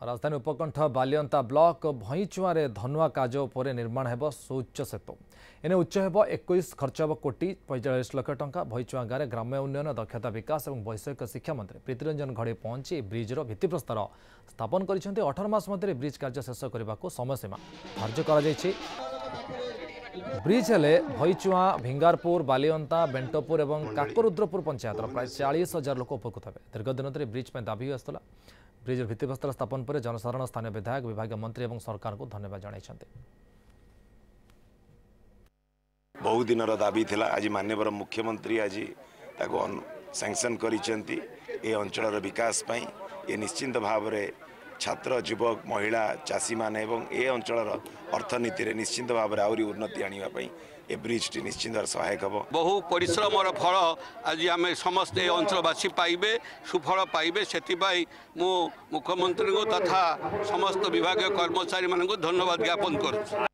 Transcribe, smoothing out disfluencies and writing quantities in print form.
राजधानी उपकंठ बालियंता ब्लॉक भईचुआं धनुआ काज पर निर्माण हेब सुउच्च सेतु एने उच्च हेब 21 खर्च हेब कोटी 45 लाख टंका। भईचुआं गाँव ग्राम्य उन्नयन दक्षता विकास और वैषयिक शिक्षा मंत्री प्रीतिरंजन घड़े पहुंची ब्रिजर भित्तिप्रस्तर स्थापन कर 18 मास मध्य ब्रिज कार्य शेष करने को समयसीमा धार्य कर ब्रिज हेले भईचुआं भिंगारपुर बालियंता बेंटपुर और काकरुद्रपुर पंचायत प्राय 40,000 लोक उपकृत हे। दीर्घ दिन धरी ब्रिज दाबी आसुला। ब्रिज भित्तिप्रस्तर स्थापन पर जनसाधारण स्थानीय विधायक विभाग मंत्री और सरकार को धन्यवाद जणाइछन्ते। बहु दिन दाबी थिला आज माननीय मुख्यमंत्री आज सैंक्शन करिसेंती ए अंचल विकास पई ए निश्चिंत भाव में छात्र युवक महिला चाषी मान एवं ए अंचल अर्थनीति रे निश्चिंत भाव में आहरी उन्नति आने ए ब्रिज टी निश्चिंत सहायक हम। बहु परिश्रम फल आज आम समस्ते अंचलवासी पाइबे सुफल पाइबे से मुख्यमंत्री को तथा समस्त विभाग कर्मचारी मान धन्यवाद ज्ञापन करूँ।